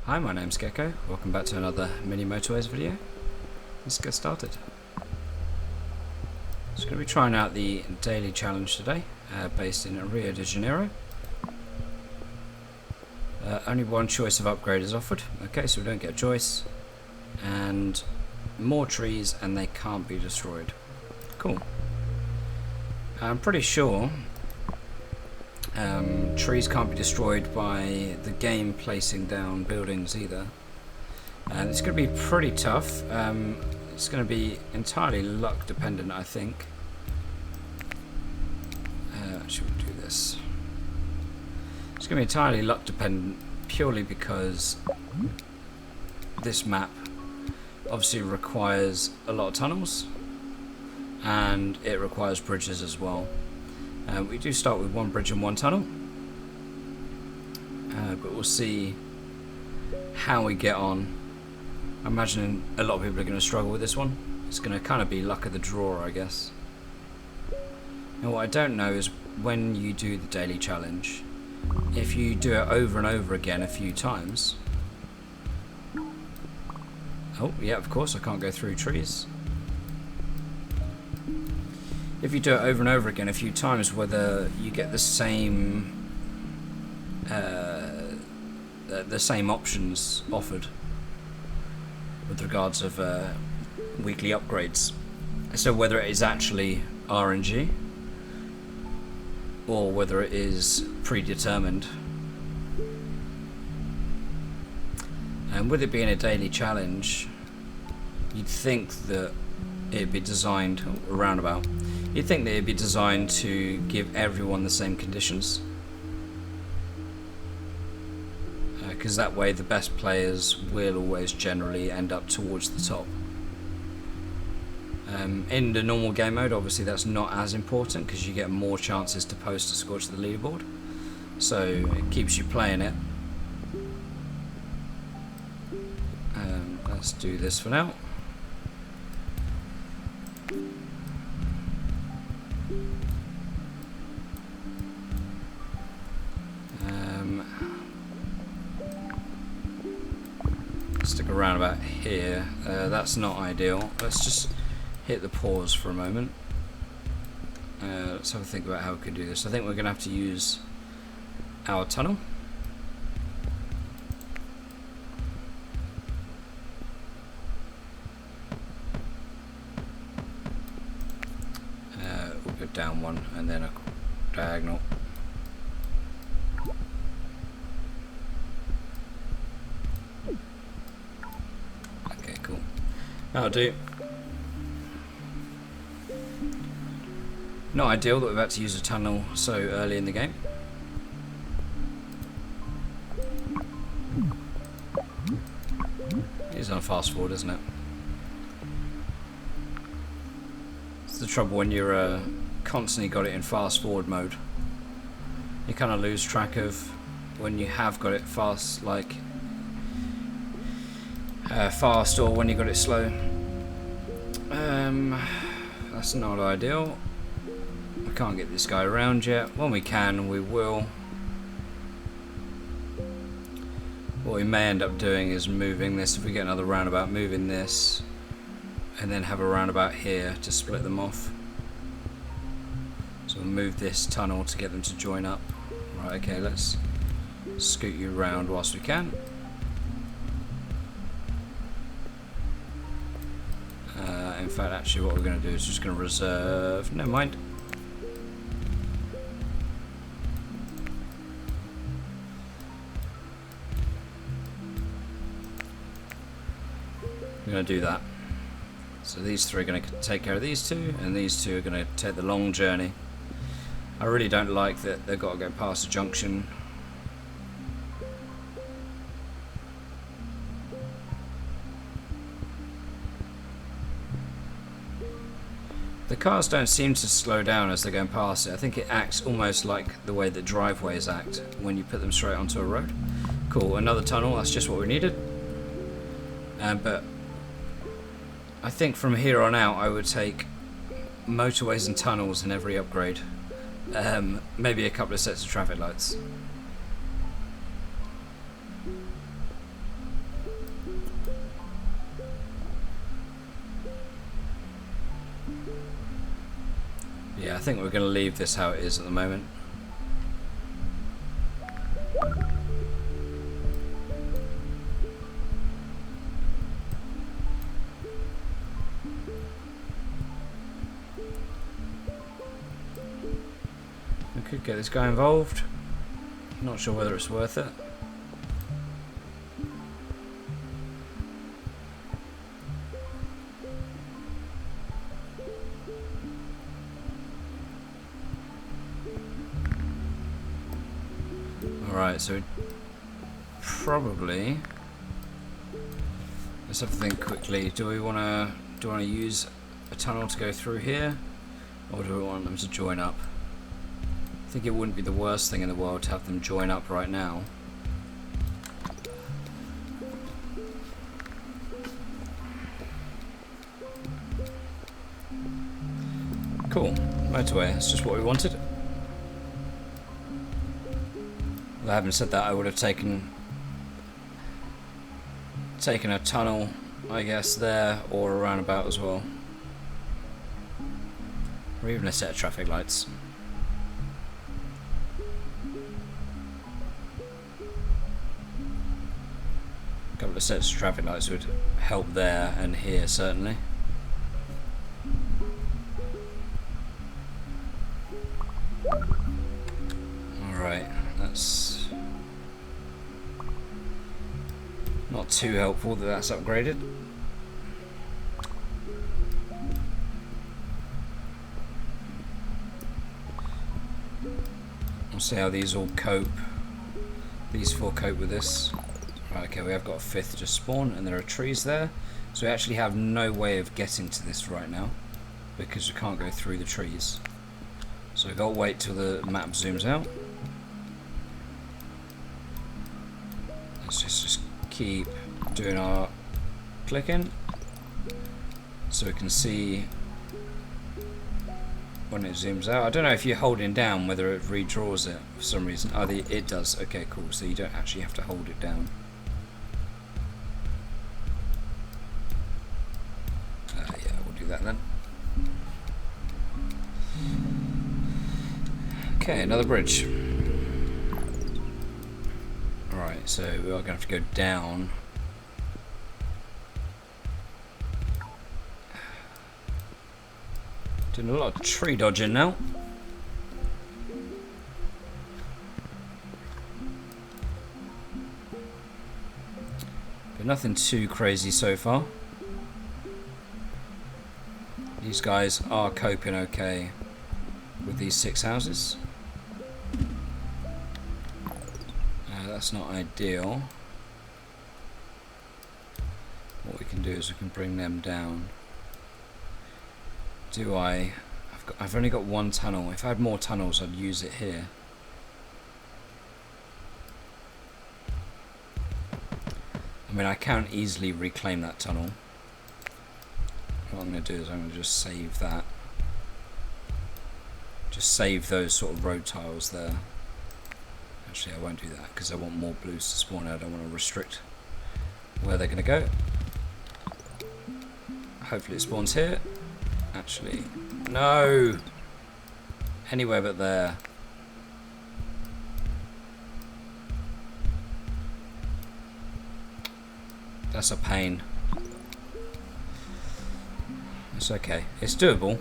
Hi, my name's Gecko. Welcome back to another mini motorways video. Let's get started. Just going to be trying out the daily challenge today, based in Rio de Janeiro. Only one choice of upgrade is offered. Okay, so we don't get a choice, and more trees, and they can't be destroyed. Cool. I'm pretty sure trees can't be destroyed by the game placing down buildings either. And it's going to be pretty tough. It's going to be entirely luck dependent, I think. Should we do this? It's going to be entirely luck dependent purely because this map obviously requires a lot of tunnels and it requires bridges as well. We do start with one bridge and one tunnel, but we'll see how we get on. I imagine a lot of people are going to struggle with this one. It's going to kind of be luck of the draw, I guess. Now, what I don't know is when you do the daily challenge, if you do it over and over again a few times. Oh, yeah, of course, I can't go through trees. If you do it over and over again a few times, whether you get the same options offered with regards of weekly upgrades. So whether it is actually RNG or whether it is predetermined. And with it being a daily challenge, you'd think that it'd be designed, a roundabout, you'd think that it'd be designed to give everyone the same conditions. Because that way the best players will always generally end up towards the top. In the normal game mode, obviously that's not as important because you get more chances to post a score to the leaderboard. So it keeps you playing it. Let's do this for now. Stick a roundabout here. That's not ideal. Let's just hit the pause for a moment. Let's have a think about how we could do this. I think we're going to have to use our tunnel. We'll go down one and then a diagonal. Okay, cool. That'll do. Not ideal that we've had to use a tunnel so early in the game. It's on a fast forward, isn't it? It's the trouble when you're constantly got it in fast forward mode. You kind of lose track of when you have got it fast, like fast, or when you got it slow. That's not ideal. We can't get this guy around yet. When we can, we will. What we may end up doing is moving this, if we get another roundabout, moving this and then have a roundabout here to split them off. So we'll move this tunnel to get them to join up. Right, okay, let's scoot you around whilst we can. In fact, actually what we're going to do is just going to reserve, never mind. We're going to do that. So these three are going to take care of these two, and these two are going to take the long journey. I really don't like that they've got to go past a junction. The cars don't seem to slow down as they're going past it. I think it acts almost like the way that driveways act when you put them straight onto a road. Cool, another tunnel, that's just what we needed. But I think from here on out I would take motorways and tunnels in every upgrade. Maybe a couple of sets of traffic lights. Yeah, I think we're going to leave this how it is at the moment. We could get this guy involved. Not sure whether it's worth it. Alright, so probably let's have a think quickly. Do we want to use a tunnel to go through here, or do we want them to join up? I think it wouldn't be the worst thing in the world to have them join up right now. Cool, motorway, that's just what we wanted. If I haven't said that, I would have taken a tunnel, I guess, there, or a roundabout as well. Or even a set of traffic lights. A couple of sets of traffic lights would help there and here, certainly. Alright, that's not too helpful that that's upgraded. We'll see how these all cope. These four cope with this. Right, okay, we have got a fifth just spawn, and there are trees there. So we actually have no way of getting to this right now, because we can't go through the trees. So we've got to wait till the map zooms out. Let's just keep doing our clicking, so we can see when it zooms out. I don't know if you're holding down whether it redraws it for some reason. Oh, it does. Okay, cool. So you don't actually have to hold it down. Yeah, we'll do that then. Okay, another bridge. Alright, so we are going to have to go down. Doing a lot of tree dodging now. But nothing too crazy so far. These guys are coping okay with these 6 houses. That's not ideal. What we can do is we can bring them down. I've only got one tunnel. If I had more tunnels, I'd use it here. I mean, I can easily reclaim that tunnel. What I'm going to do is I'm going to just save that. Just save those sort of road tiles there. Actually, I won't do that because I want more blues to spawn. I don't want to restrict where they're going to go. Hopefully it spawns here. Actually, no! Anywhere but there. That's a pain. It's okay. It's doable.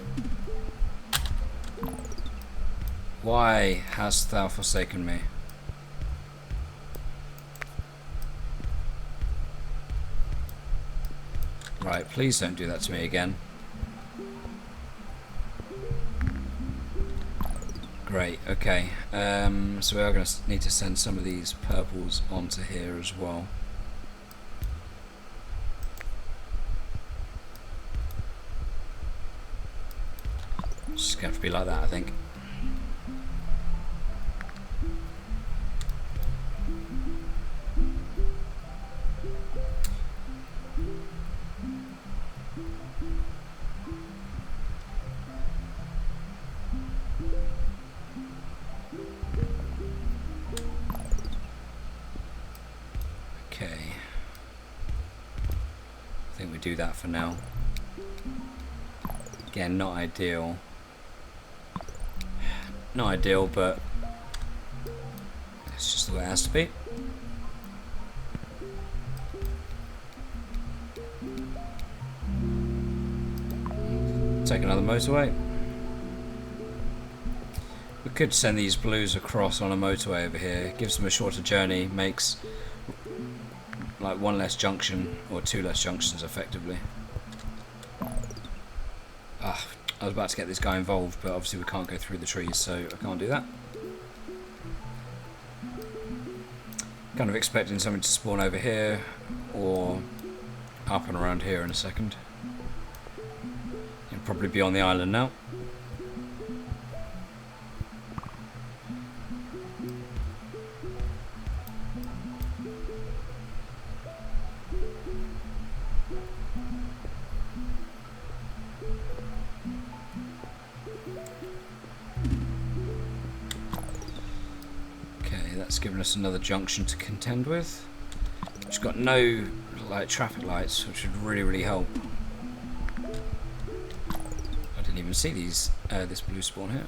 Why hast thou forsaken me? Right, please don't do that to me again. Great, okay. So we are going to need to send some of these purples onto here as well. It's just going to have to be like that, I think. Do that for now. Again, not ideal. Not ideal, but it's just the way it has to be. Take another motorway. We could send these blues across on a motorway over here. Gives them a shorter journey, makes like one less junction or two less junctions effectively. I was about to get this guy involved, but obviously we can't go through the trees, so I can't do that. Kind of expecting something to spawn over here or up and around here in a second. He'll probably be on the island now. That's given us another junction to contend with. It's got no like traffic lights, which would really help. I didn't even see these this blue spawn here.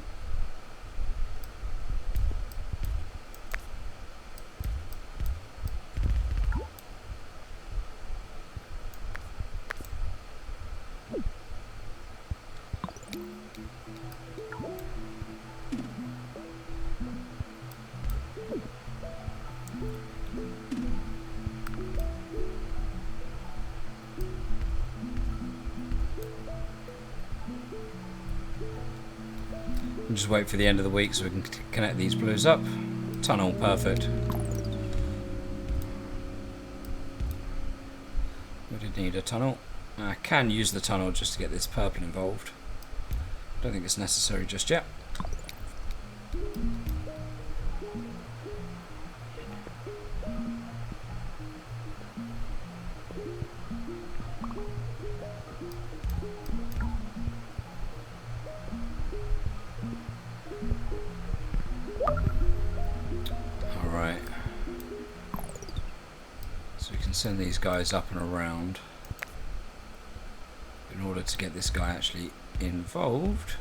Just wait for the end of the week so we can connect these blues up. Tunnel, perfect. We did need a tunnel. I can use the tunnel just to get this purple involved. Don't think it's necessary just yet. Send these guys up and around in order to get this guy actually involved.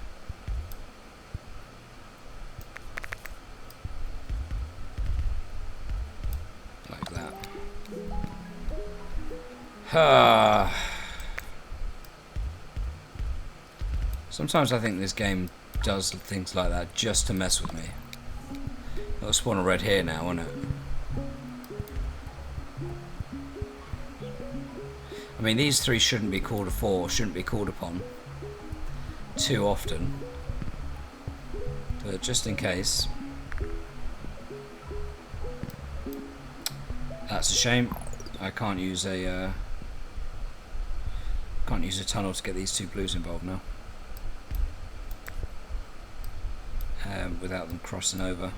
Like that. Sometimes I think this game does things like that just to mess with me. It'll spawn a red here now, won't it? I mean, these three shouldn't be called for, shouldn't be called upon too often, but just in case. That's a shame. I can't use a tunnel to get these two blues involved now, without them crossing over,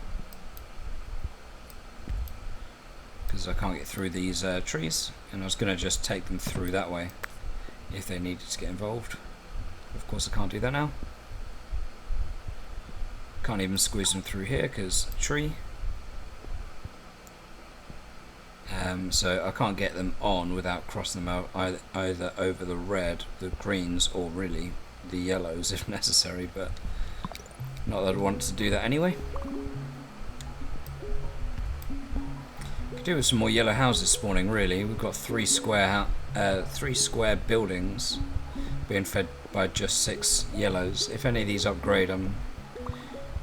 because I can't get through these trees, and I was going to just take them through that way if they needed to get involved. Of course I can't do that now. Can't even squeeze them through here because tree. So I can't get them on without crossing them out either over the red, the greens, or really the yellows if necessary, but not that I'd want to do that anyway. Could do with some more yellow houses spawning, really. We've got three square buildings being fed by just 6 yellows. If any of these upgrade, I'm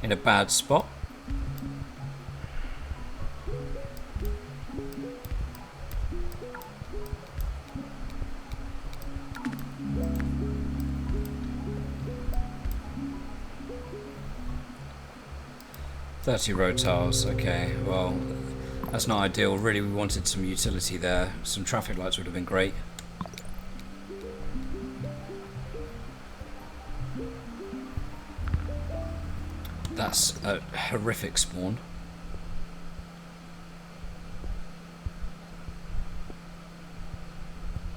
in a bad spot. $30 road tiles, okay, well, that's not ideal. Really, we wanted some utility there. Some traffic lights would have been great. That's a horrific spawn.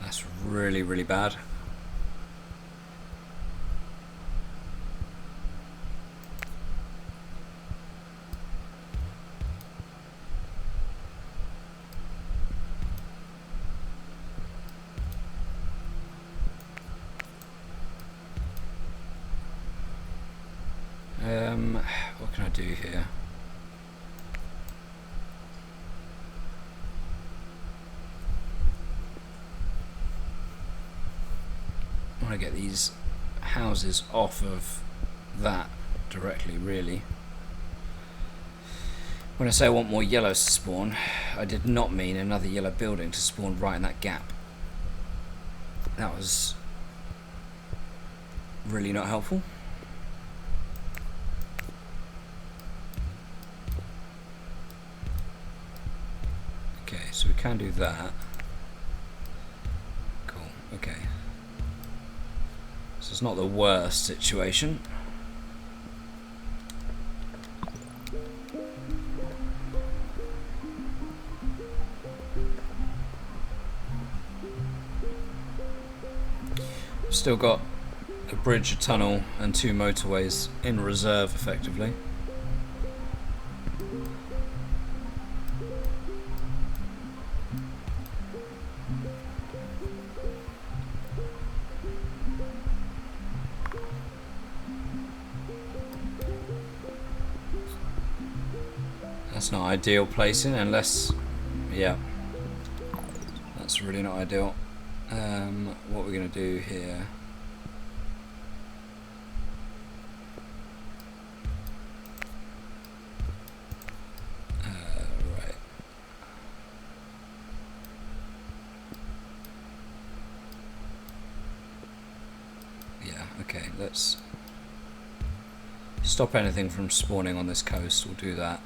That's really, really bad. What can I do here? I want to get these houses off of that directly, really. When I say I want more yellows to spawn, I did not mean another yellow building to spawn right in that gap. That was really not helpful. Okay, so we can do that. Cool, okay. So it's not the worst situation. Still got a bridge, a tunnel and 2 motorways in reserve effectively. That's not ideal placing unless, yeah, that's really not ideal. What we're going to do here, right, yeah, okay, let's stop anything from spawning on this coast. We'll do that.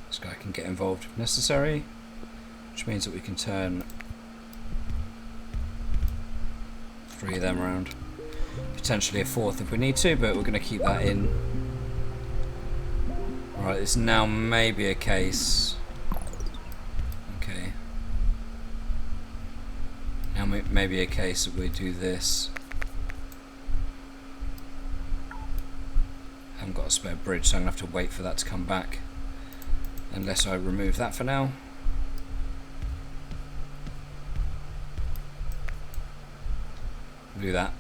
This guy can get involved if necessary, which means that we can turn 3 of them around, potentially a 4th if we need to, but we're going to keep that in. Right, this now may be a case. Okay. Now maybe a case that we do this. I haven't got a spare bridge, so I'm going to have to wait for that to come back. Unless I remove that for now. Do that.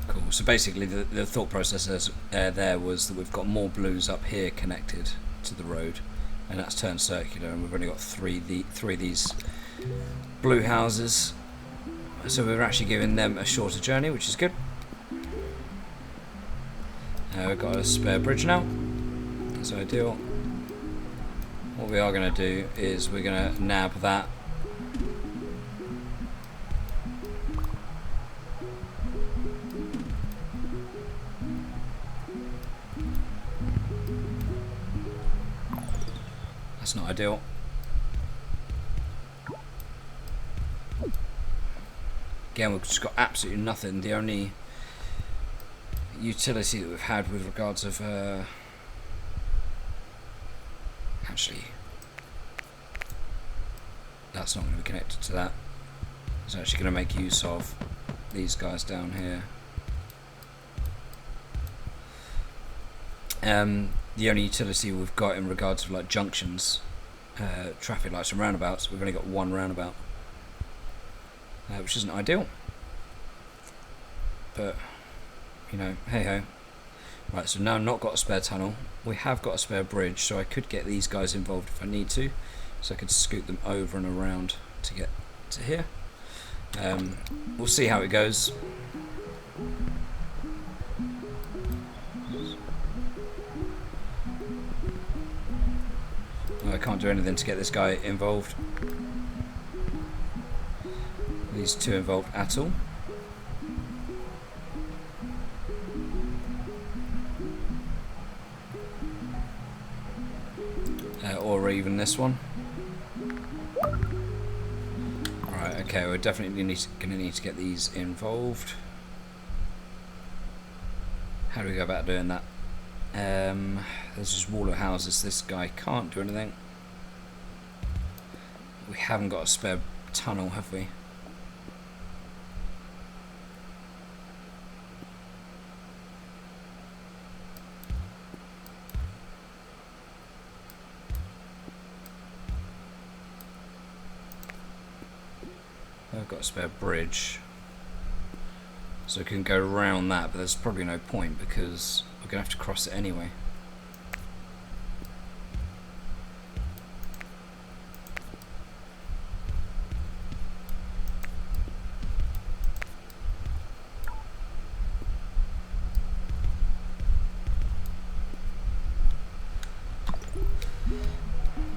Cool. So basically the thought process there was that we've got more blues up here connected to the road, and that's turned circular, and we've only got three of these blue houses. So we're actually giving them a shorter journey, which is good. We've got a spare bridge now. That's ideal. What we are going to do is we're going to nab that. That's not ideal. Again, we've just got absolutely nothing. The only utility that we've had with regards of actually that's not going to be connected to that. It's actually going to make use of these guys down here. The only utility we've got in regards of like junctions, traffic lights and roundabouts, we've only got 1 roundabout, which isn't ideal, but you know, hey ho. Right, so now I've not got a spare tunnel. We have got a spare bridge, so I could get these guys involved if I need to. So I could scoot them over and around to get to here. We'll see how it goes. I can't do anything to get this guy involved. These 2 involved at all. Or even this one. Right, okay, we're definitely going to need to get these involved. How do we go about doing that? There's just wall of houses. This guy can't do anything. We haven't got a spare tunnel, have we? I've got a spare bridge. So we can go around that, but there's probably no point because we're going to have to cross it anyway.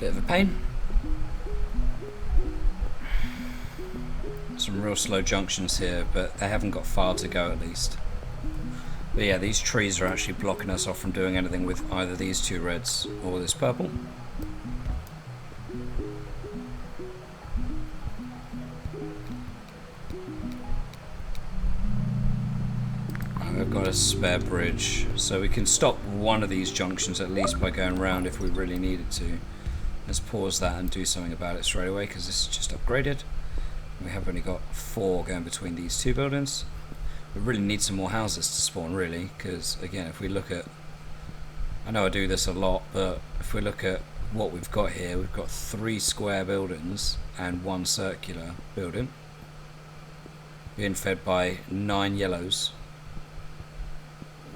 Bit of a pain. Some real slow junctions here, but they haven't got far to go at least. But yeah, these trees are actually blocking us off from doing anything with either these two reds or this purple. And we've got a spare bridge, so we can stop one of these junctions at least by going round if we really needed to. Let's pause that and do something about it straight away because this is just upgraded. We have only got 4 going between these two buildings. We really need some more houses to spawn, really, because again, if we look at, I know I do this a lot, but if we look at what we've got here, we've got 3 square buildings and 1 circular building being fed by 9 yellows,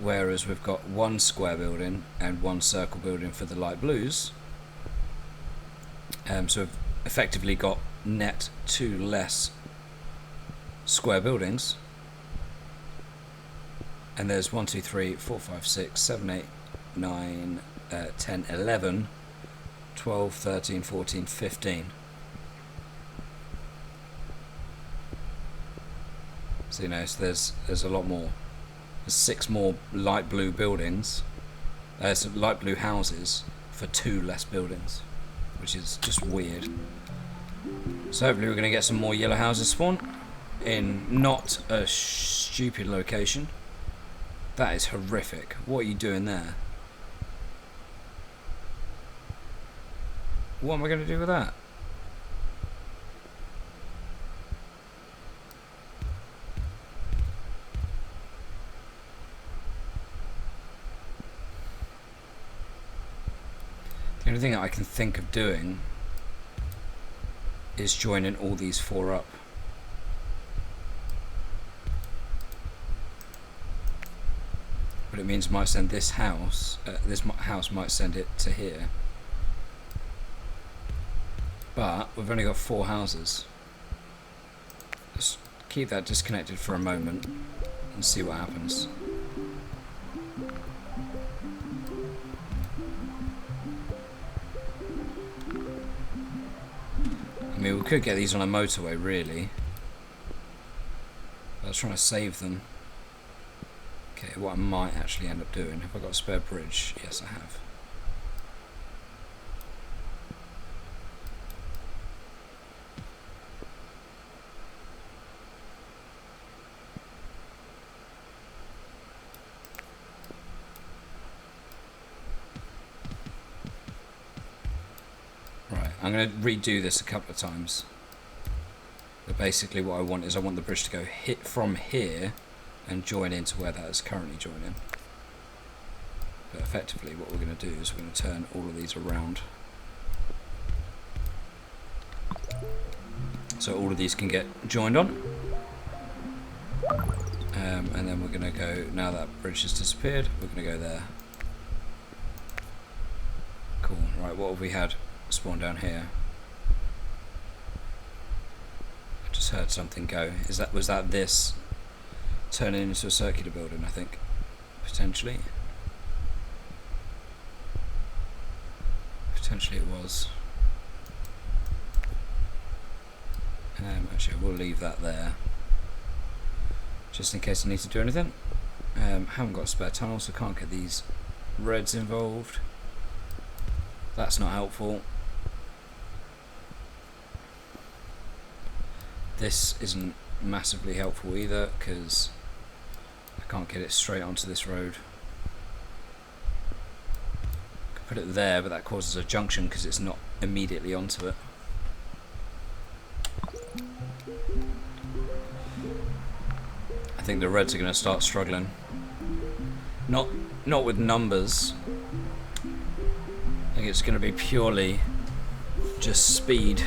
whereas we've got 1 square building and 1 circle building for the light blues. So we've effectively got net 2 less square buildings, and there's 1, 2, 3, 4, 5, 6, 7, 8, 9, 10, 11, 12, 13, 14, 15. So so there's a lot more. There's 6 more light blue buildings, some light blue houses for 2 less buildings, which is just weird. So hopefully we're going to get some more yellow houses spawn in not a stupid location. That is horrific. What are you doing there? What am I going to do with that? The only thing that I can think of doing is joining all these 4 up. But it means it might send this house might send it to here. But we've only got 4 houses. Let's keep that disconnected for a moment and see what happens. I mean, we could get these on a motorway, really. I was trying to save them. Okay, what I might actually end up doing, have I got a spare bridge? Yes, I have. Right, I'm going to redo this a couple of times. But basically what I want is I want the bridge to go from here and join into where that is currently joining. But effectively what we're going to do is we're going to turn all of these around. So all of these can get joined on. And then we're going to go, now that bridge has disappeared, we're going to go there. Cool. Right, what have we had spawn down here? I just heard something go. Was that this turning into a circular building, I think, potentially. Potentially it was. Actually, we'll leave that there, just in case I need to do anything. Haven't got a spare tunnel, so can't get these reds involved. That's not helpful. This isn't massively helpful either, because I can't get it straight onto this road. I could put it there, but that causes a junction because it's not immediately onto it. I think the reds are going to start struggling. Not with numbers. I think it's going to be purely just speed.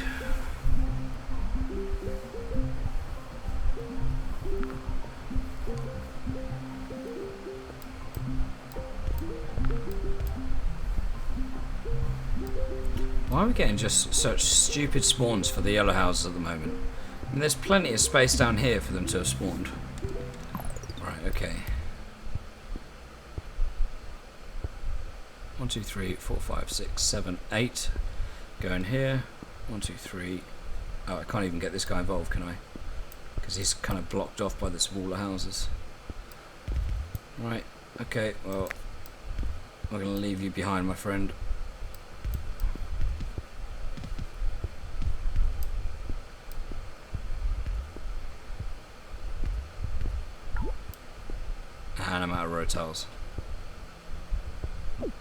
Why are we getting just such stupid spawns for the yellow houses at the moment? I mean, there's plenty of space down here for them to have spawned. Right, okay. 1, 2, 3, 4, 5, 6, 7, 8. Go in here. 1, 2, 3. Oh, I can't even get this guy involved, can I? Because he's kind of blocked off by this wall of houses. Right, okay, well, we're going to leave you behind, my friend. And I'm out of road tiles. You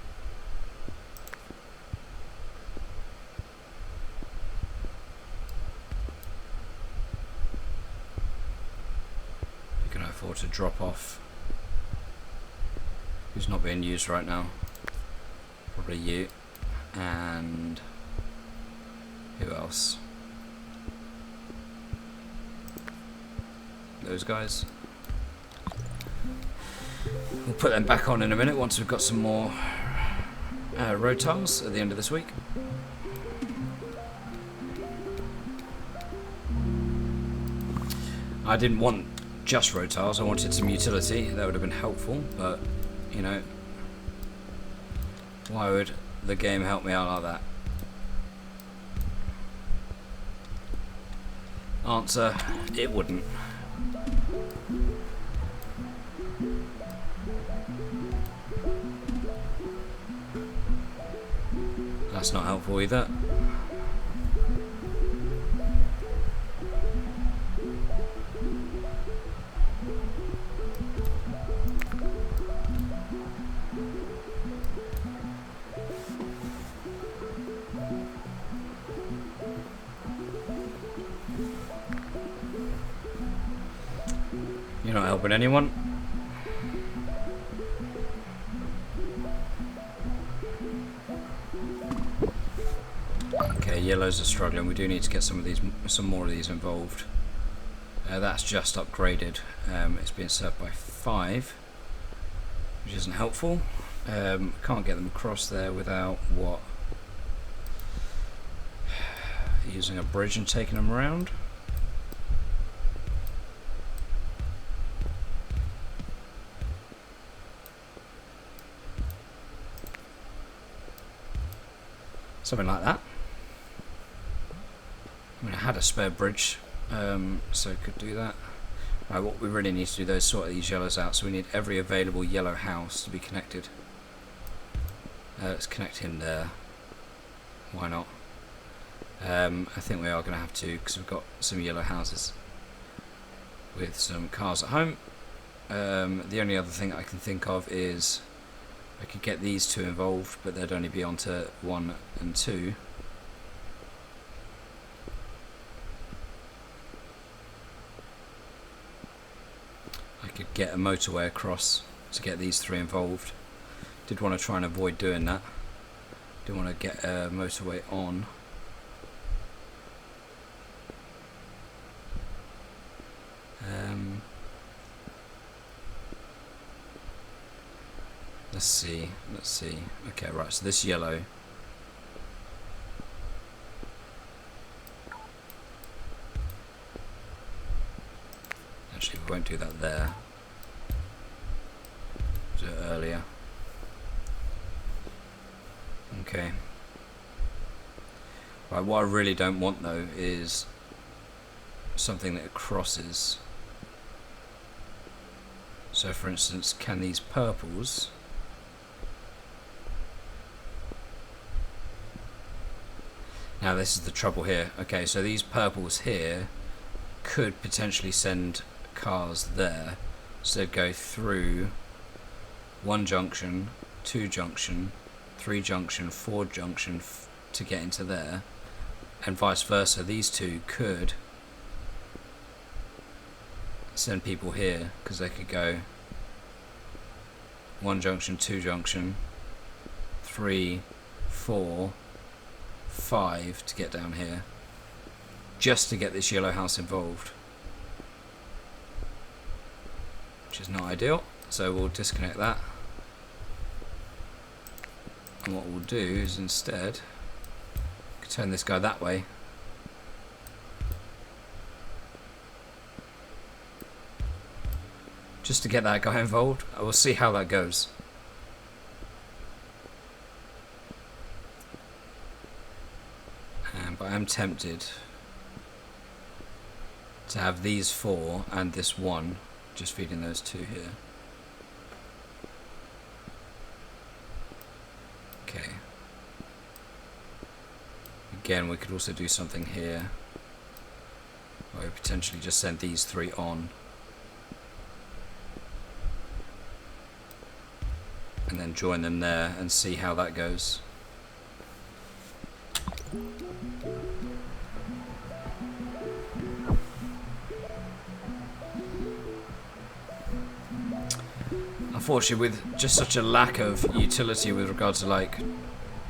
can afford to drop off. Who's not being used right now? Probably you. And who else? Those guys. We'll put them back on in a minute once we've got some more road tiles at the end of this week. I didn't want just road tiles, I wanted some utility. That would have been helpful, but you know, why would the game help me out like that? Answer, it wouldn't. That's not helpful either. You're not helping anyone. Okay, yellows are struggling. We do need to get some more of these involved. That's just upgraded. It's being served by 5, which isn't helpful. Can't get them across there without what? Using a bridge and taking them around. Something like that. I mean, I had a spare bridge, so I could do that. Right, what we really need to do though is sort these yellows out, so we need every available yellow house to be connected. Let's connect him there. Why not? I think we are going to have to, because we've got some yellow houses with some cars at home. The only other thing I can think of is I could get these 2 involved, but they'd only be onto 1 and 2. I could get a motorway across to get these 3 involved. Did want to try and avoid doing that. Didn't want to get a motorway on. Let's see. Okay, right, so this yellow. Actually, we won't do that there. Do it earlier. Okay. Right, what I really don't want though is something that crosses. So for instance, can these purples now this is the trouble here. Okay, so these purples here could potentially send cars there. So they'd go through 1 junction, 2 junction, 3 junction, 4 junction to get into there, and vice versa. These 2 could send people here because they could go 1 junction, 2 junction, 3, 4, 5 to get down here, just to get this yellow house involved, which is not ideal. So we'll disconnect that, and what we'll do is instead Turn this guy that way. Just to get that guy involved. I will see how that goes. But I am tempted to have these 4 and this 1 just feeding those 2 here. Okay. Again, we could also do something here where we potentially just send these 3 on and then join them there and see how that goes. Unfortunately, with just such a lack of utility with regards to like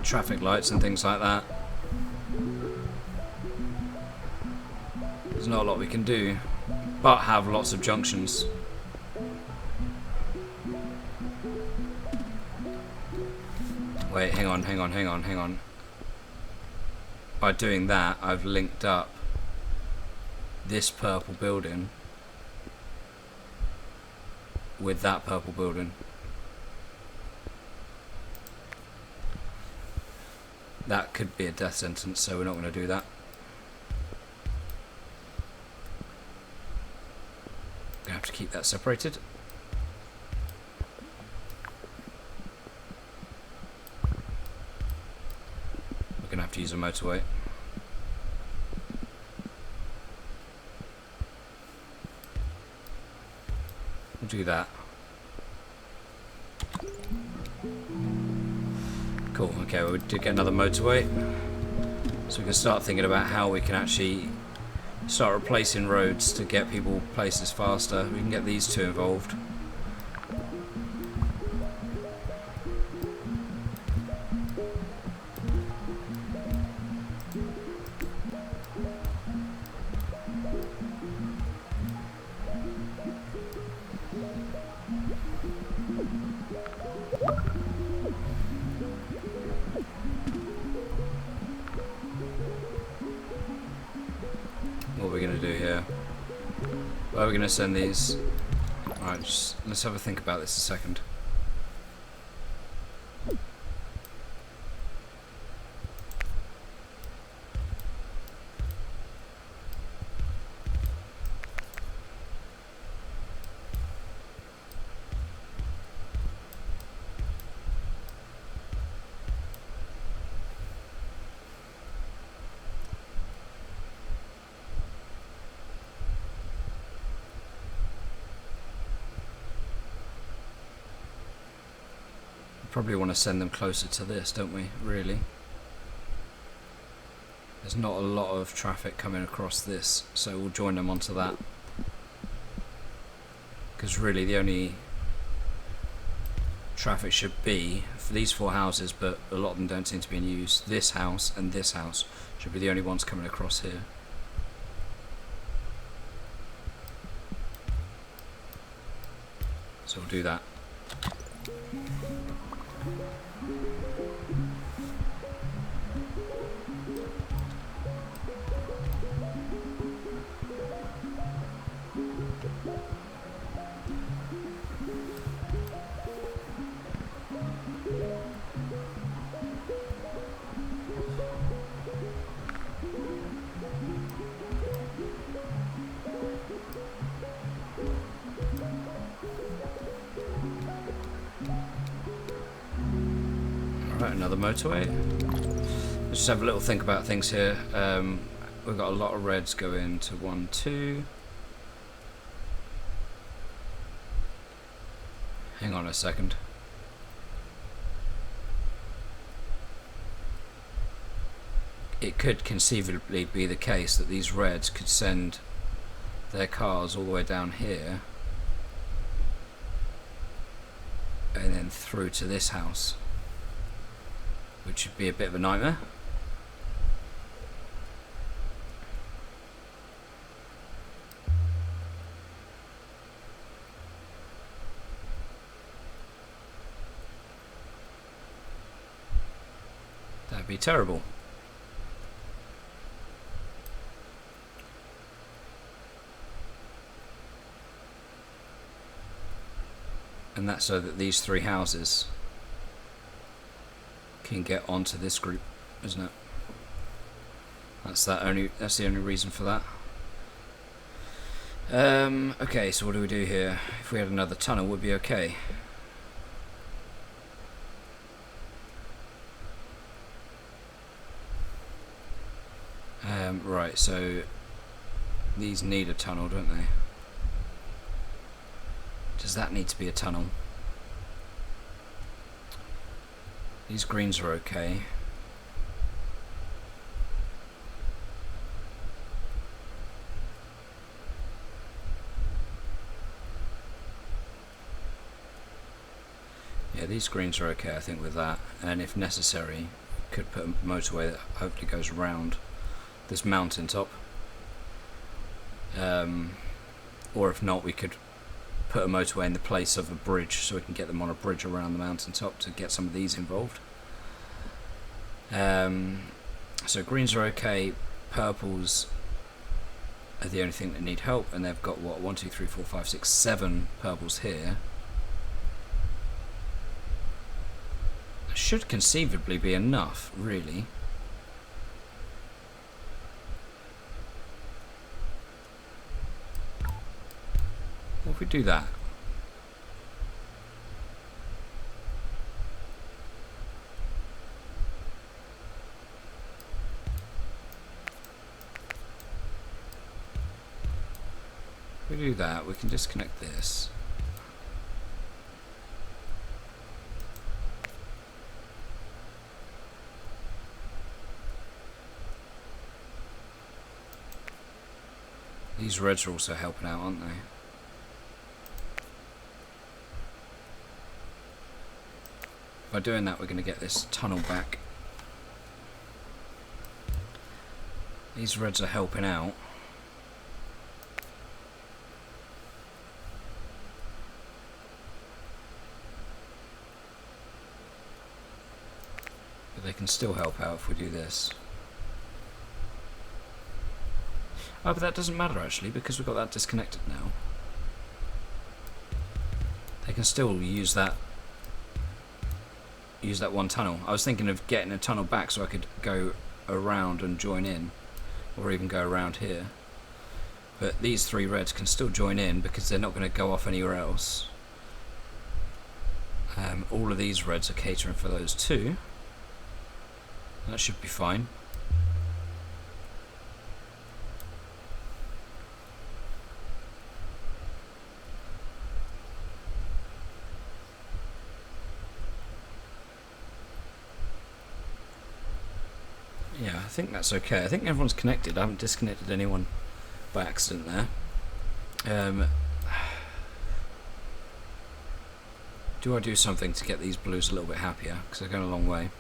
traffic lights and things like that, there's not a lot we can do but have lots of junctions. Wait, hang on. By doing that, I've linked up this purple building with that purple building. That could be a death sentence, so we're not going to do that. Going to have to keep that separated. We're going to have to use a motorway. We'll do that. Cool, okay, we did get another motorway. So we can start thinking about how we can actually start replacing roads to get people places faster. We can get these 2 involved. What are we going to do here? Where are we going to send these? Alright, let's have a think about this a second. Probably want to send them closer to this, don't we? Really? There's not a lot of traffic coming across this, so we'll join them onto that. Because really the only traffic should be for these 4 houses, but a lot of them don't seem to be in use. This house and this house should be the only ones coming across here. So we'll do that. Another motorway. Let's just have a little think about things here. We've got a lot of reds going to 1, 2. Hang on a second. It could conceivably be the case that these reds could send their cars all the way down here and then through to this house, which would be a bit of a nightmare. That'd be terrible. And that's so that these three houses can get onto this group, isn't it? That's the only reason for that. Okay, so what do we do here? If we had another tunnel, would be okay. Right, so these need a tunnel, don't they? Does that need to be a tunnel? These greens are okay. Yeah, these greens are okay, I think, with that. And if necessary, could put a motorway that hopefully goes around this mountain top. Or if not, we could put a motorway in the place of a bridge, so we can get them on a bridge around the mountain top to get some of these involved. So greens are okay, purples are the only thing that need help, and they've got what, 1, 2, 3, 4, 5, 6, 7 purples here. Should conceivably be enough, really. What if we do that? If we do that, we can disconnect this. These reds are also helping out, aren't they? By doing that, we're going to get this tunnel back. These reds are helping out. But they can still help out if we do this. Oh, but that doesn't matter actually, because we've got that disconnected now. They can still use that one tunnel. I was thinking of getting a tunnel back so I could go around and join in, or even go around here. But these three reds can still join in because they're not going to go off anywhere else. All of these reds are catering for those two. That should be fine. Yeah, I think that's okay. I think everyone's connected. I haven't disconnected anyone by accident there. Do I do something to get these blues a little bit happier? Because they're going a long way.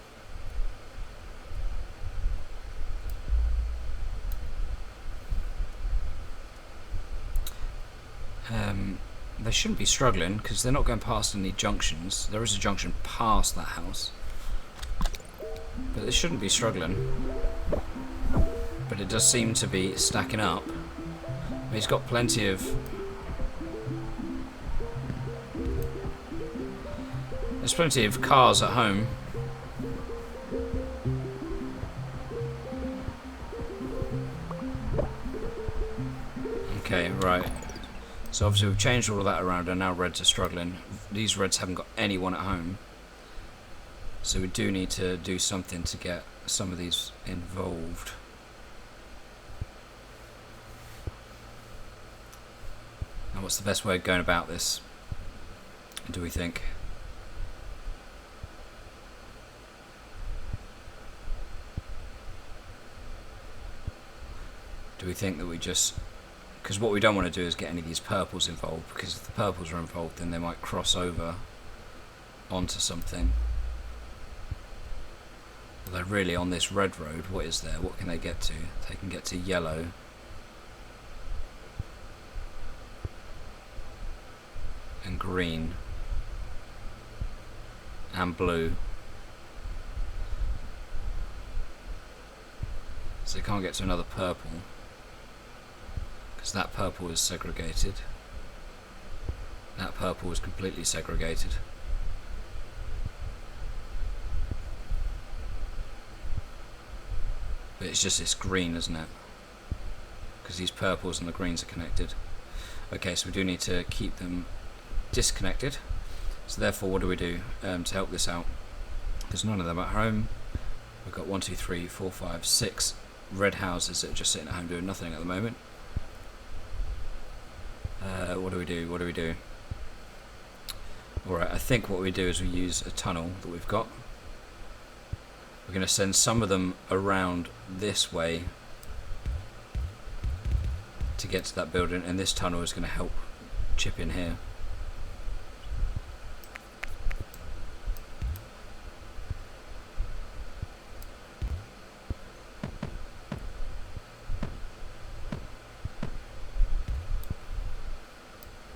They shouldn't be struggling because they're not going past any junctions. There is a junction past that house, but they shouldn't be struggling. But it does seem to be stacking up. He's got plenty of... There's plenty of cars at home. Okay, right. So obviously we've changed all of that around and now reds are struggling. These reds haven't got anyone at home. So we do need to do something to get some of these involved. Now what's the best way of going about this, do we think? Do we think that we just... Because what we don't want to do is get any of these purples involved, because if the purples are involved then they might cross over onto something. Although really on this red road, what is there? What can they get to? They can get to yellow. And green. And blue. So they can't get to another purple. Because that purple is segregated. That purple is completely segregated. But it's just this green, isn't it? Because these purples and the greens are connected. Okay, so we do need to keep them disconnected. So therefore, what do we do to help this out? Because none of them are at home. We've got 1, 2, 3, 4, 5, 6 red houses that are just sitting at home doing nothing at the moment. What do we do? What do we do? Alright, I think what we do is we use a tunnel that we've got. We're going to send some of them around this way to get to that building, and this tunnel is going to help chip in here.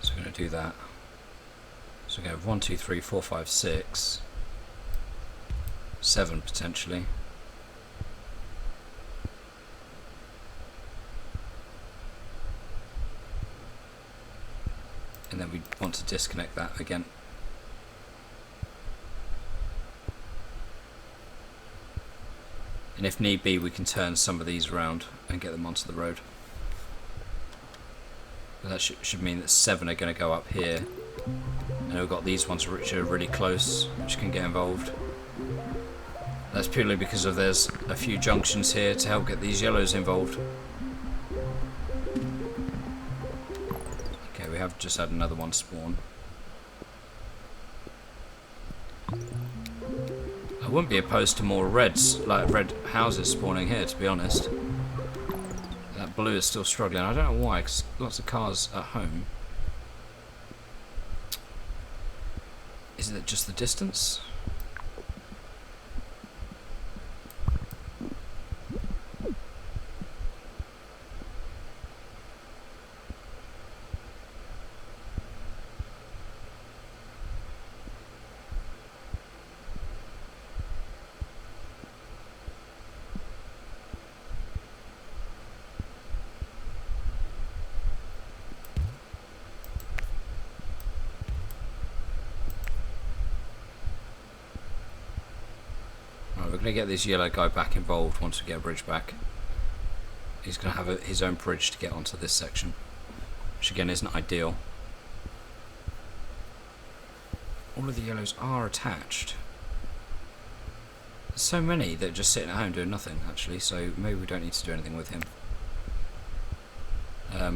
So we're going to do that. So we go 1, 2, 3, 4, 5, 6, 7 potentially. And then we want to disconnect that again. And if need be, we can turn some of these around and get them onto the road. But that should mean that 7 are going to go up here. And we've got these ones which are really close, which can get involved. That's purely because of there's a few junctions here to help get these yellows involved. Okay, we have just had another one spawn. I wouldn't be opposed to more reds, like red houses spawning here, to be honest. That blue is still struggling. I don't know why, because lots of cars at home. Is it just the distance? We're going to get this yellow guy back involved once we get a bridge back. He's going to have his own bridge to get onto this section, which again isn't ideal. All of the yellows are attached. There's so many that are just sitting at home doing nothing actually, so maybe we don't need to do anything with him.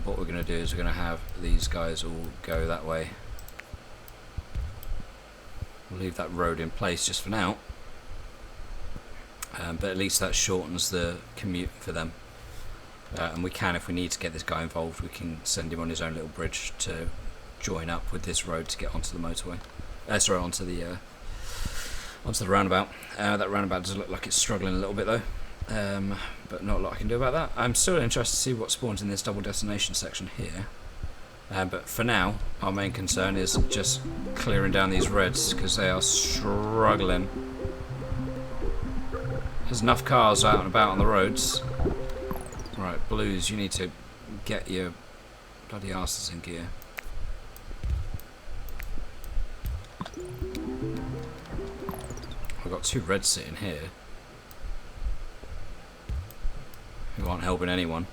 What we're going to do is we're going to have these guys all go that way. We'll leave that road in place just for now. But at least that shortens the commute for them. And we can, if we need to get this guy involved, we can send him on his own little bridge to join up with this road to get onto the motorway. Sorry, onto the roundabout. That roundabout does look like it's struggling a little bit though, but not a lot I can do about that. I'm still interested to see what spawns in this double destination section here. But for now, our main concern is just clearing down these reds because they are struggling. There's enough cars out and about on the roads. Right, blues, you need to get your bloody asses in gear. I've got 2 reds sitting here who aren't helping anyone.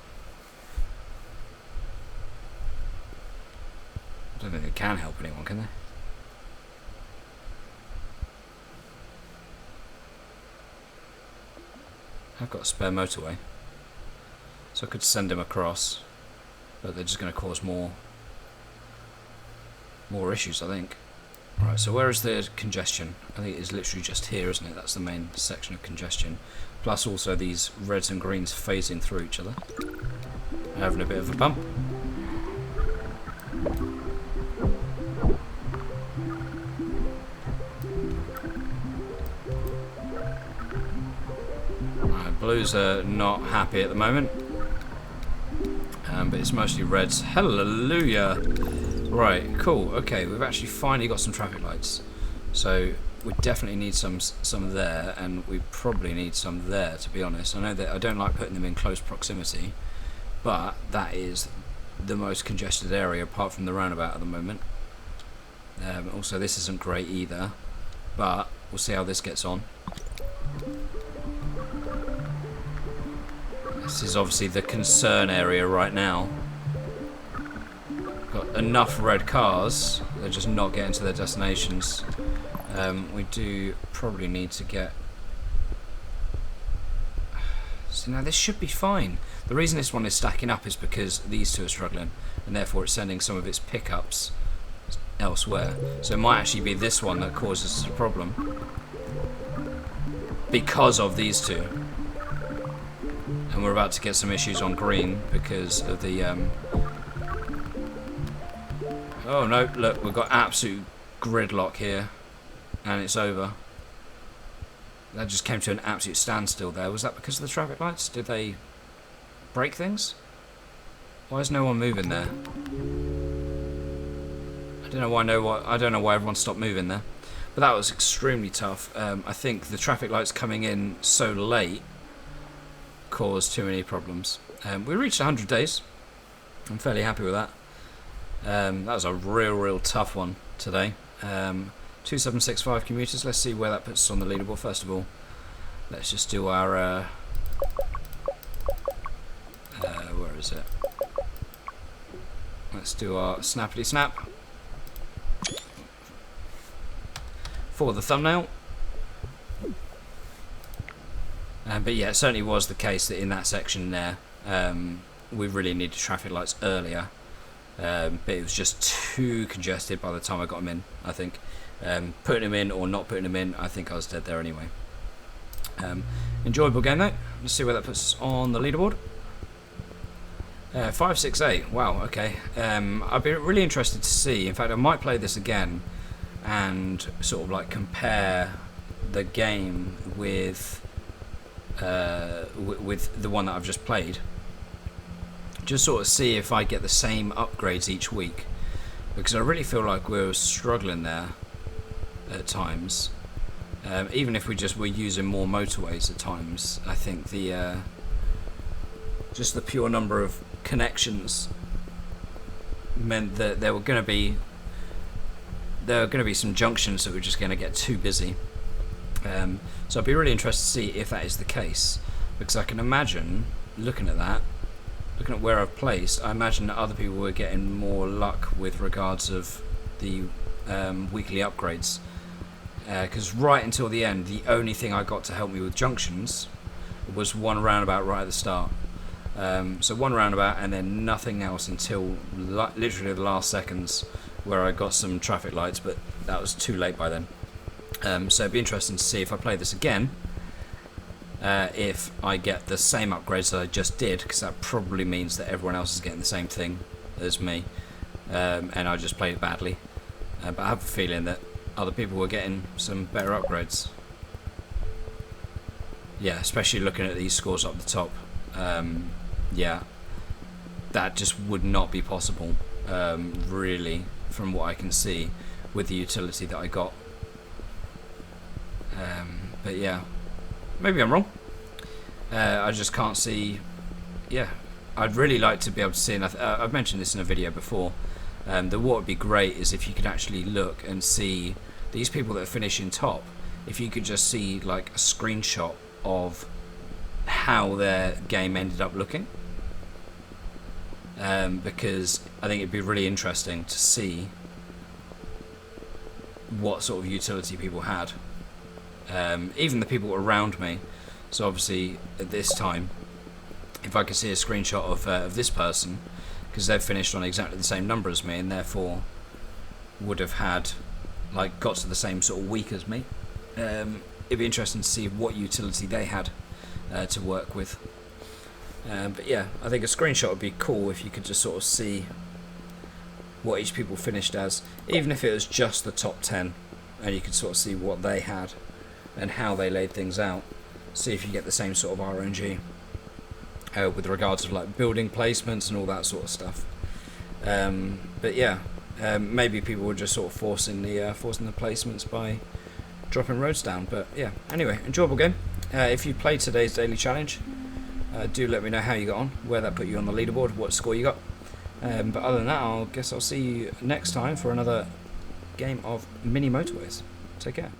I don't think they can help anyone, can they? I've got a spare motorway, so I could send him across, but they're just going to cause more issues, I think. Right, so where is the congestion? I think it's literally just here, isn't it? That's the main section of congestion. Plus also these reds and greens phasing through each other. Having a bit of a bump. Blues are not happy at the moment, but it's mostly reds. Hallelujah! Right, cool. Okay, we've actually finally got some traffic lights, so we definitely need some there, and we probably need some there. To be honest, I know that I don't like putting them in close proximity, but that is the most congested area apart from the roundabout at the moment. Also, this isn't great either, but we'll see how this gets on. This is obviously the concern area right now. Got enough red cars, they're just not getting to their destinations. We do probably need to get... So now this should be fine. The reason this one is stacking up is because these two are struggling, and therefore it's sending some of its pickups elsewhere. So it might actually be this one that causes the problem because of these two. And we're about to get some issues on green because of the oh no, look, we've got absolute gridlock here and it's over. That just came to an absolute standstill there. Was that because of the traffic lights? Did they break things? Why is no one moving there? I don't know why everyone stopped moving there. But that was extremely tough. I think the traffic lights coming in so late caused too many problems. We reached 100 days. I'm fairly happy with that. That was a real tough one today. 2765 commuters. Let's see where that puts us on the leaderboard. First of all, let's just do our where is it? Let's do our snappity snap for the thumbnail. But yeah, it certainly was the case that in that section there, we really needed traffic lights earlier. But it was just too congested by the time I got them in, I think. Putting them in or not putting them in, I think I was dead there anyway. Enjoyable game though. Let's see where that puts us on the leaderboard. 568, wow, okay. I'd be really interested to see, in fact I might play this again and sort of like compare the game with the one that I've just played. Just sort of see if I get the same upgrades each week, because I really feel like we're struggling there at times. Even if we're using more motorways at times, I think the just the pure number of connections meant that there were going to be some junctions that were just going to get too busy. So I'd be really interested to see if that is the case, because I can imagine looking at where I've placed, I imagine that other people were getting more luck with regards of the weekly upgrades, because right until the end the only thing I got to help me with junctions was one roundabout right at the start. So one roundabout and then nothing else until literally the last seconds, where I got some traffic lights, but that was too late by then. So it'd be interesting to see if I play this again, if I get the same upgrades that I just did, because that probably means that everyone else is getting the same thing as me, and I just played it badly. But I have a feeling that other people were getting some better upgrades. Yeah, especially looking at these scores up the top. Yeah, that just would not be possible, really, from what I can see with the utility that I got. But yeah, maybe I'm wrong. I just can't see. Yeah, I'd really like to be able to see, and I've mentioned this in a video before, that what would be great is if you could actually look and see these people that are finishing top, if you could just see like a screenshot of how their game ended up looking, because I think it'd be really interesting to see what sort of utility people had, even the people around me. So obviously at this time, if I could see a screenshot of this person, because they've finished on exactly the same number as me and therefore would have had got to the same sort of week as me, it'd be interesting to see what utility they had to work with. But yeah, I think a screenshot would be cool if you could just sort of see what each people finished as, even if it was just the top 10, and you could sort of see what they had and how they laid things out. See if you get the same sort of RNG with regards to like building placements and all that sort of stuff. But yeah, maybe people were just sort of forcing the placements by dropping roads down. But yeah, anyway, enjoyable game. If you played today's daily challenge, do let me know how you got on, where that put you on the leaderboard, what score you got. But other than that, I guess I'll see you next time for another game of mini motorways. Take care.